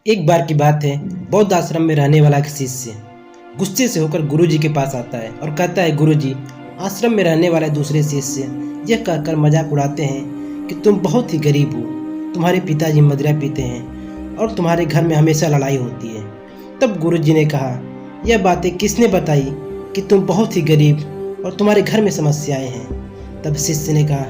एक बार की बात है, बौद्ध आश्रम में रहने वाला एक शिष्य गुस्से से होकर गुरुजी के पास आता है और कहता है, गुरुजी, आश्रम में रहने वाले दूसरे शिष्य यह कहकर मजाक उड़ाते हैं कि तुम बहुत ही गरीब हो, तुम्हारे पिताजी मदिरा पीते हैं और तुम्हारे घर में हमेशा लड़ाई होती है। तब गुरुजी ने कहा, यह बातें किसने बताई कि तुम बहुत ही गरीब और तुम्हारे घर में समस्याएं हैं। तब शिष्य ने कहा,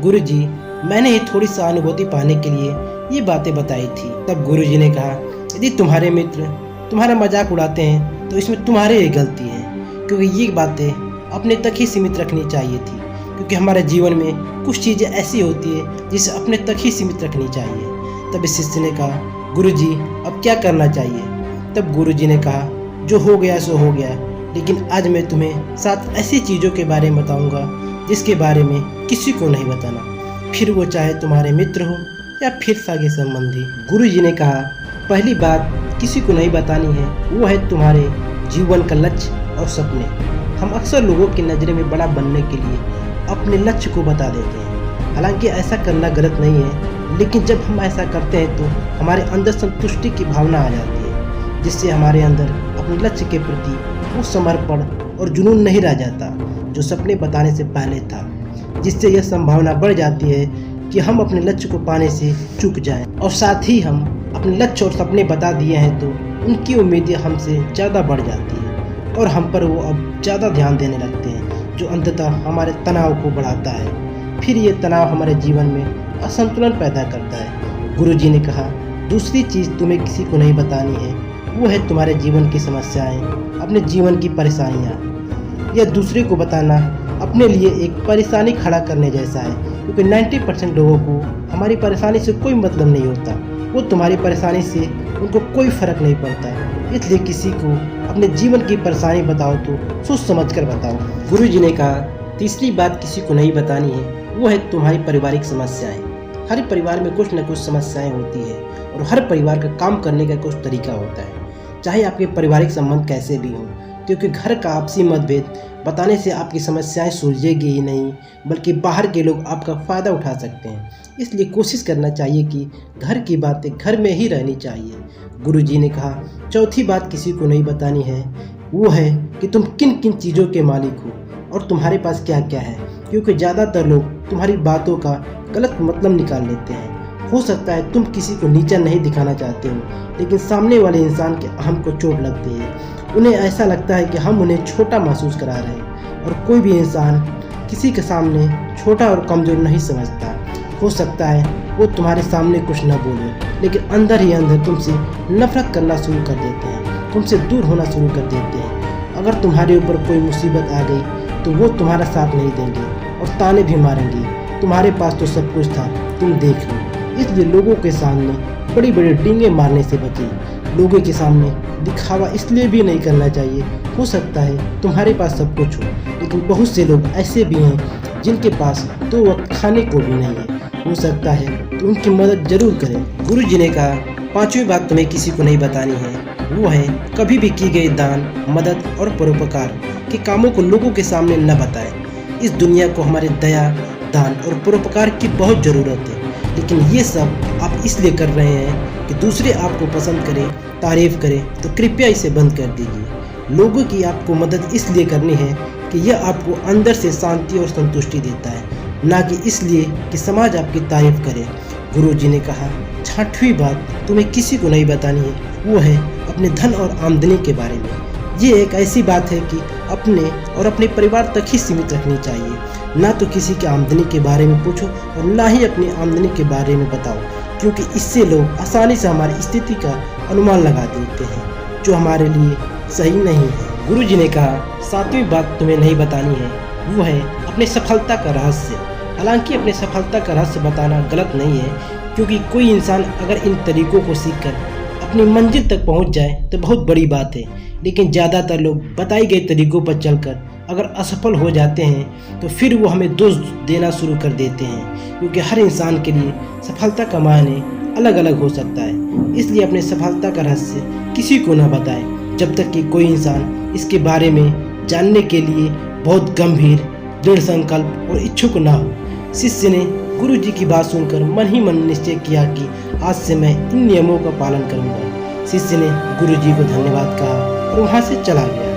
गुरुजी, मैंने ही थोड़ी सहानुभूति पाने के लिए ये बातें बताई थी। तब गुरुजी ने कहा, यदि तुम्हारे मित्र तुम्हारा मजाक उड़ाते हैं तो इसमें तुम्हारी ही गलती है, क्योंकि ये बातें अपने तक ही सीमित रखनी चाहिए थी, क्योंकि हमारे जीवन में कुछ चीज़ें ऐसी होती है जिसे अपने तक ही सीमित रखनी चाहिए। तब इस शिष्य ने कहा, गुरुजी, अब क्या करना चाहिए। तब गुरुजी ने कहा, जो हो गया सो हो गया, लेकिन आज मैं तुम्हें 7 ऐसी चीज़ों के बारे में बताऊंगा जिसके बारे में किसी को नहीं बताना, फिर वो चाहे तुम्हारे मित्र हो या फिर सगे संबंधी। गुरुजी ने कहा, पहली बात किसी को नहीं बतानी है, वो है तुम्हारे जीवन का लक्ष्य और सपने। हम अक्सर लोगों की नज़रों में बड़ा बनने के लिए अपने लक्ष्य को बता देते हैं। हालांकि ऐसा करना गलत नहीं है, लेकिन जब हम ऐसा करते हैं तो हमारे अंदर संतुष्टि की भावना आ जाती है, जिससे हमारे अंदर अपने लक्ष्य के प्रति वो समर्पण और जुनून नहीं रह जाता जो सपने बताने से पहले था, जिससे यह संभावना बढ़ जाती है कि हम अपने लक्ष्य को पाने से चूक जाएं, और साथ ही हम अपने लक्ष्य और सपने बता दिए हैं तो उनकी उम्मीदें हमसे ज़्यादा बढ़ जाती हैं और हम पर वो अब ज़्यादा ध्यान देने लगते हैं, जो अंततः हमारे तनाव को बढ़ाता है। फिर ये तनाव हमारे जीवन में असंतुलन पैदा करता है। गुरुजी ने कहा, दूसरी चीज़ तुम्हें किसी को नहीं बतानी है, वो है तुम्हारे जीवन की समस्याएँ, अपने जीवन की परेशानियाँ। यह दूसरे को बताना अपने लिए एक परेशानी खड़ा करने जैसा है, क्योंकि 90% लोगों को हमारी परेशानी से कोई मतलब नहीं होता, वो तुम्हारी परेशानी से उनको कोई फ़र्क नहीं पड़ता। इसलिए किसी को अपने जीवन की परेशानी बताओ तो सोच समझ कर बताओ। गुरुजी ने कहा, तीसरी बात किसी को नहीं बतानी है, वो है तुम्हारी पारिवारिक समस्याएं। हर परिवार में कुछ न कुछ समस्याएं होती है और हर परिवार का काम करने का कुछ तरीका होता है, चाहे आपके पारिवारिक संबंध कैसे भी हों, क्योंकि घर का आपसी मतभेद बताने से आपकी समस्याएं सुलझेगी ही नहीं, बल्कि बाहर के लोग आपका फ़ायदा उठा सकते हैं। इसलिए कोशिश करना चाहिए कि घर की बातें घर में ही रहनी चाहिए। गुरुजी ने कहा, चौथी बात किसी को नहीं बतानी है, वो है कि तुम किन किन चीज़ों के मालिक हो और तुम्हारे पास क्या क्या है, क्योंकि ज़्यादातर लोग तुम्हारी बातों का गलत मतलब निकाल लेते हैं। हो सकता है तुम किसी को नीचा नहीं दिखाना चाहते हो, लेकिन सामने वाले इंसान के अहम को चोट लगती है। उन्हें ऐसा लगता है कि हम उन्हें छोटा महसूस करा रहे हैं, और कोई भी इंसान किसी के सामने छोटा और कमज़ोर नहीं समझता। हो सकता है वो तुम्हारे सामने कुछ न बोले, लेकिन अंदर ही अंदर तुमसे नफरत करना शुरू कर देते हैं, तुमसे दूर होना शुरू कर देते हैं। अगर तुम्हारे ऊपर कोई मुसीबत आ गई तो वो तुम्हारा साथ नहीं देंगे और ताने भी मारेंगे, तुम्हारे पास तो सब कुछ था, तुम देख लो। इसलिए लोगों के सामने बड़ी बड़ी डींगे मारने से बचें। लोगों के सामने दिखावा इसलिए भी नहीं करना चाहिए, हो सकता है तुम्हारे पास सब कुछ हो, लेकिन बहुत से लोग ऐसे भी हैं जिनके पास 2 वक्त खाने को भी नहीं है। हो सकता है तो उनकी मदद जरूर करें। गुरुजी ने कहा, 5वीं बात तुम्हें किसी को नहीं बतानी है, वो है कभी भी की गई दान, मदद और परोपकार के कामों को लोगों के सामने न बताएं। इस दुनिया को हमारे दया, दान और परोपकार की बहुत ज़रूरत है, लेकिन ये सब आप इसलिए कर रहे हैं कि दूसरे आपको पसंद करें, तारीफ करें, तो कृपया इसे बंद कर दीजिए। लोगों की आपको मदद इसलिए करनी है कि यह आपको अंदर से शांति और संतुष्टि देता है, ना कि इसलिए कि समाज आपकी तारीफ करे। गुरुजी ने कहा, 6वीं बात तुम्हें किसी को नहीं बतानी है, वो है अपने धन और आमदनी के बारे में। ये एक ऐसी बात है कि अपने और अपने परिवार तक ही सीमित रखनी चाहिए, ना तो किसी की आमदनी के बारे में पूछो और ना ही अपनी आमदनी के बारे में बताओ, क्योंकि इससे लोग आसानी से हमारी स्थिति का अनुमान लगा देते हैं, जो हमारे लिए सही नहीं है। गुरुजी ने कहा, 7वीं बात तुम्हें नहीं बतानी है, वो है अपनी सफलता का रहस्य। हालांकि अपनी सफलता का रहस्य बताना गलत नहीं है, क्योंकि कोई इंसान अगर इन तरीकों को सीखकर अपनी मंजिल तक पहुंच जाए तो बहुत बड़ी बात है, लेकिन ज़्यादातर लोग बताई गए तरीकों पर चलकर अगर असफल हो जाते हैं तो फिर वो हमें दोष देना शुरू कर देते हैं, क्योंकि हर इंसान के लिए सफलता का मायने अलग अलग हो सकता है। इसलिए अपने सफलता का रहस्य किसी को न बताएं जब तक कि कोई इंसान इसके बारे में जानने के लिए बहुत गंभीर, दृढ़ संकल्प और इच्छुक न हो। शिष्य ने गुरुजी की बात सुनकर मन ही मन निश्चय किया कि आज से मैं इन नियमों का पालन करूंगा। शिष्य ने गुरुजी को धन्यवाद कहा और वहां से चला गया।